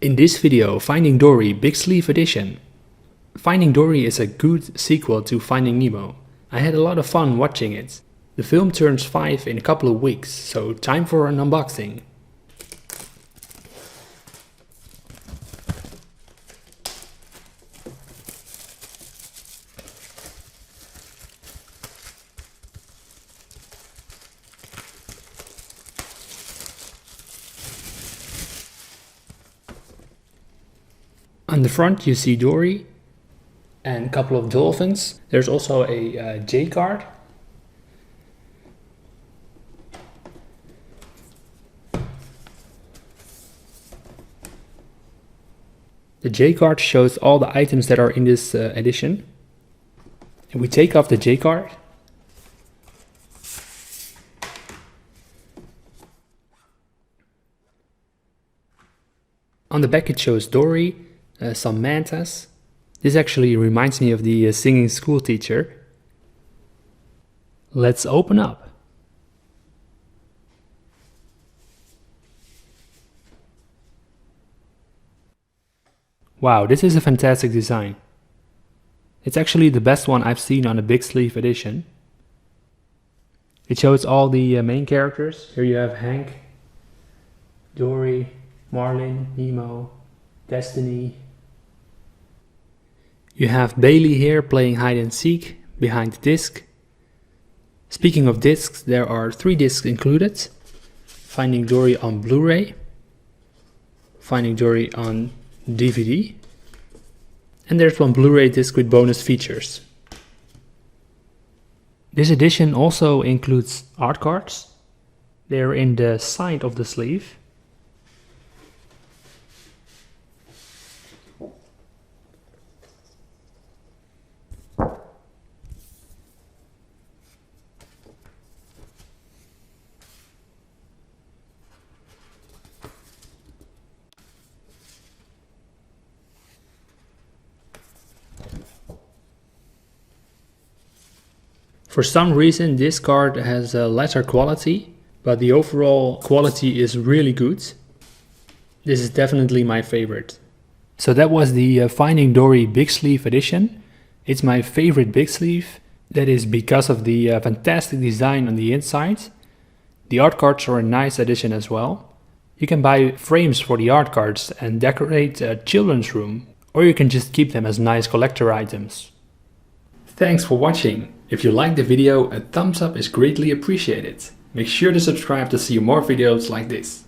In this video, Finding Dory Big Sleeve Edition. Finding Dory is a good sequel to Finding Nemo. I had a lot of fun watching it. The film turns 5 in a couple of weeks, so time for an unboxing. On the front you see Dory and a couple of dolphins. There's also a J card. The J card shows all the items that are in this edition. And we take off the J card. On the back it shows Dory, some mantas. This actually reminds me of the singing school teacher. Let's open up. Wow, this is a fantastic design. It's actually the best one I've seen on a big sleeve edition. It shows all the main characters. Here you have Hank, Dory, Marlin, Nemo, Destiny. You have Bailey here playing hide and seek behind the disc. Speaking of discs, there are 3 discs included. Finding Dory on Blu-ray, Finding Dory on DVD, and there's one Blu-ray disc with bonus features. This edition also includes art cards. They're in the side of the sleeve. For some reason this card has a lesser quality, but the overall quality is really good. This is definitely my favorite. So that was the Finding Dory Big Sleeve Edition. It's my favorite big sleeve. That is because of the fantastic design on the inside. The art cards are a nice addition as well. You can buy frames for the art cards and decorate a children's room, or you can just keep them as nice collector items. Thanks for watching. If you liked the video, a thumbs up is greatly appreciated. Make sure to subscribe to see more videos like this.